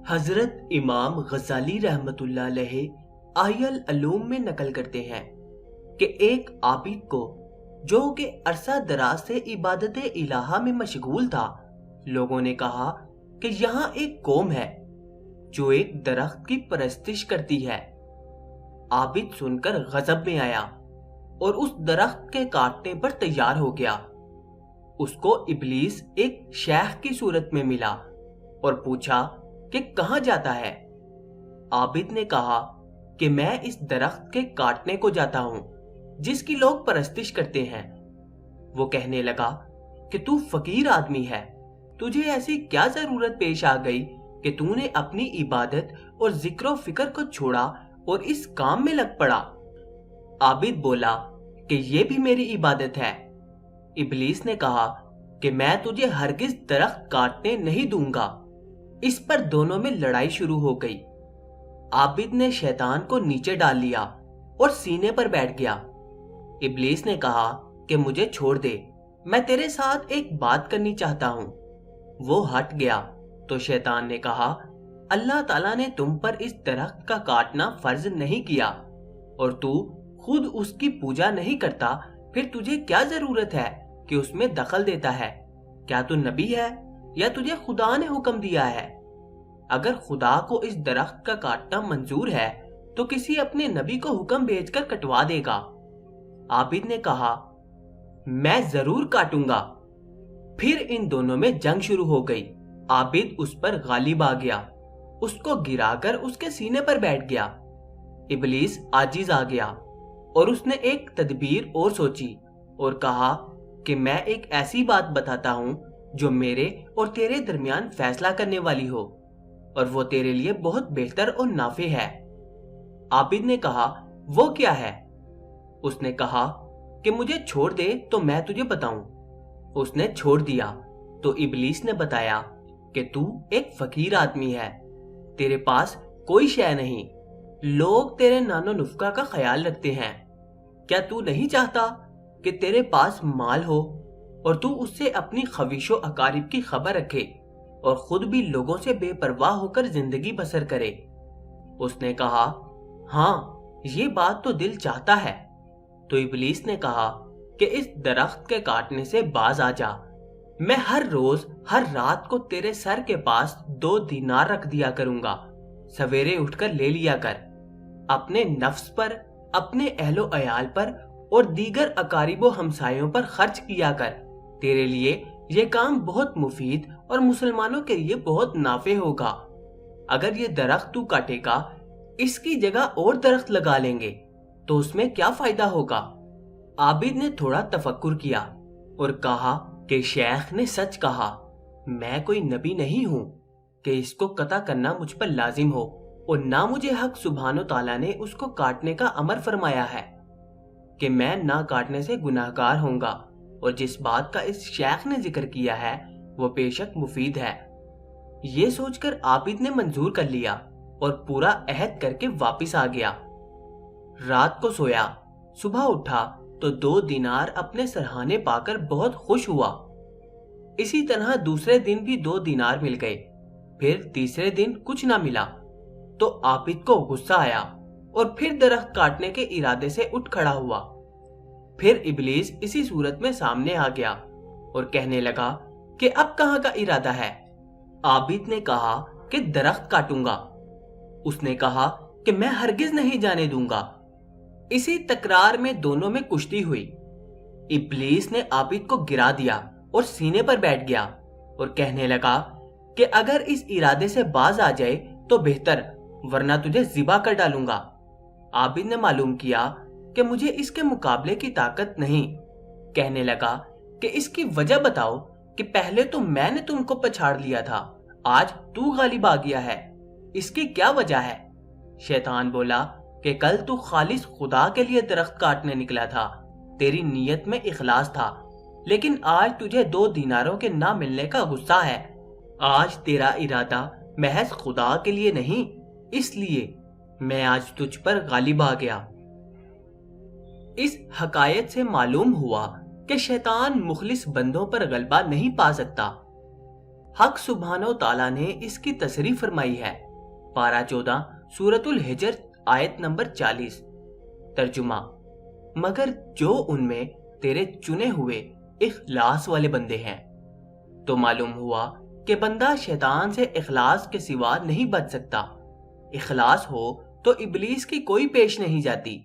حضرت امام غزالی رحمت اللہ علیہ احیاء العلوم میں نقل کرتے ہیں کہ ایک عابد کو جو کہ عرصہ دراز سے عبادت الہہ میں مشغول تھا، لوگوں نے کہا کہ یہاں ایک قوم ہے جو ایک درخت کی پرستش کرتی ہے۔ عابد سن کر غضب میں آیا اور اس درخت کے کاٹنے پر تیار ہو گیا۔ اس کو ابلیس ایک شیخ کی صورت میں ملا اور پوچھا کہ کہاں جاتا ہے؟ عابد نے کہا کہ میں اس درخت کے کاٹنے کو جاتا ہوں جس کی لوگ پرستش کرتے ہیں۔ وہ کہنے لگا کہ تو فقیر آدمی ہے، تجھے ایسی کیا ضرورت پیش آ گئی کہ تو نے اپنی عبادت اور ذکر و فکر کو چھوڑا اور اس کام میں لگ پڑا؟ عابد بولا کہ یہ بھی میری عبادت ہے۔ ابلیس نے کہا کہ میں تجھے ہرگز درخت کاٹنے نہیں دوں گا۔ اس پر دونوں میں لڑائی شروع ہو گئی۔ عابد نے شیطان کو نیچے ڈال لیا اور سینے پر بیٹھ گیا۔ ابلیس نے کہا کہ مجھے چھوڑ دے، میں تیرے ساتھ ایک بات کرنی چاہتا ہوں۔ وہ ہٹ گیا تو شیطان نے کہا، اللہ تعالیٰ نے تم پر اس درخت کا کاٹنا فرض نہیں کیا اور تو خود اس کی پوجا نہیں کرتا، پھر تجھے کیا ضرورت ہے کہ اس میں دخل دیتا ہے؟ کیا تو نبی ہے یا تجھے خدا نے حکم دیا ہے؟ اگر خدا کو اس درخت کا کاٹنا منظور ہے تو کسی اپنے نبی کو حکم بھیج کر کٹوا دے گا۔ عابد نے کہا، میں ضرور کاٹوں گا۔ پھر ان دونوں میں جنگ شروع ہو گئی۔ عابد اس پر غالب آ گیا، اس کو گرا کر اس کے سینے پر بیٹھ گیا۔ ابلیس عاجز آ گیا اور اس نے ایک تدبیر اور سوچی اور کہا کہ میں ایک ایسی بات بتاتا ہوں جو میرے اور تیرے درمیان فیصلہ کرنے والی ہو اور وہ تیرے لیے بہت بہتر اور نافع ہے۔ عابد نے کہا، وہ کیا ہے؟ اس نے کہا کہ مجھے چھوڑ دے تو میں تجھے بتاؤں۔ اس نے چھوڑ دیا تو ابلیس نے بتایا کہ تو ایک فقیر آدمی ہے، تیرے پاس کوئی شے نہیں، لوگ تیرے نان و نفقہ کا خیال رکھتے ہیں۔ کیا تو نہیں چاہتا کہ تیرے پاس مال ہو اور تو اس سے اپنی خواہش و اقارب کی خبر رکھے اور خود بھی لوگوں سے بے پرواہ ہو کر زندگی بسر کرے؟ اس نے کہا، ہاں یہ بات تو دل چاہتا ہے۔ تو ابلیس نے کہا کہ اس درخت کے کاٹنے سے باز آ جا، میں ہر روز ہر رات کو تیرے سر کے پاس 2 دینار رکھ دیا کروں گا، سویرے اٹھ کر لے لیا کر، اپنے نفس پر، اپنے اہل و عیال پر اور دیگر اقارب و ہمسایوں پر خرچ کیا کر، تیرے لیے یہ کام بہت مفید اور مسلمانوں کے لیے بہت نافع ہوگا۔ اگر یہ درخت تو کاٹے گا، اس کی جگہ اور درخت لگا لیں گے تو اس میں کیا فائدہ ہوگا؟ عابد نے تھوڑا تفکر کیا اور کہا کہ شیخ نے سچ کہا، میں کوئی نبی نہیں ہوں کہ اس کو قطع کرنا مجھ پر لازم ہو، اور نہ مجھے حق سبحانہ تعالیٰ نے اس کو کاٹنے کا امر فرمایا ہے کہ میں نہ کاٹنے سے گناہگار ہوں گا، اور جس بات کا اس شیخ نے ذکر کیا ہے وہ بے شک مفید ہے۔ یہ سوچ کر عابد نے منظور کر لیا اور پورا عہد کر کے واپس آ گیا۔ رات کو سویا، صبح اٹھا تو 2 دینار اپنے سرہانے پا کر بہت خوش ہوا۔ اسی طرح دوسرے دن بھی 2 دینار مل گئے، پھر تیسرے دن کچھ نہ ملا تو عابد کو غصہ آیا اور پھر درخت کاٹنے کے ارادے سے اٹھ کھڑا ہوا۔ پھر ابلیس اسی صورت میں سامنے آ گیا اور کہنے لگا کہ اب کہاں کا ارادہ ہے؟ عابد نے کہا کہ درخت کاٹوں گا۔ اس نے کہا کہ میں ہرگز نہیں جانے دوں گا۔ اسی تکرار میں دونوں میں کشتی ہوئی۔ ابلیس نے عابد کو گرا دیا اور سینے پر بیٹھ گیا اور کہنے لگا کہ اگر اس ارادے سے باز آ جائے تو بہتر، ورنہ تجھے ذبح کر ڈالوں گا۔ عابد نے معلوم کیا کہ مجھے اس کے مقابلے کی طاقت نہیں۔ کہنے لگا کہ اس کی وجہ بتاؤ کہ پہلے تو میں نے تم کو پچھاڑ لیا تھا، آج تو غالب آ گیا ہے، اس کی کیا وجہ ہے؟ شیطان بولا کہ کل تو خالص خدا کے لیے درخت کاٹنے نکلا تھا، تیری نیت میں اخلاص تھا، لیکن آج تجھے 2 دیناروں کے نہ ملنے کا غصہ ہے۔ آج تیرا ارادہ محض خدا کے لیے نہیں، اس لیے میں آج تجھ پر غالب آ گیا۔ اس حکایت سے معلوم ہوا کہ شیطان مخلص بندوں پر غلبہ نہیں پا سکتا۔ حق سبحانہ و تعالیٰ نے اس کی تصریح فرمائی ہے۔ پارہ 14 سورۃ الحجر آیت نمبر 40۔ ترجمہ: مگر جو ان میں تیرے چنے ہوئے اخلاص والے بندے ہیں۔ تو معلوم ہوا کہ بندہ شیطان سے اخلاص کے سوا نہیں بچ سکتا۔ اخلاص ہو تو ابلیس کی کوئی پیش نہیں جاتی۔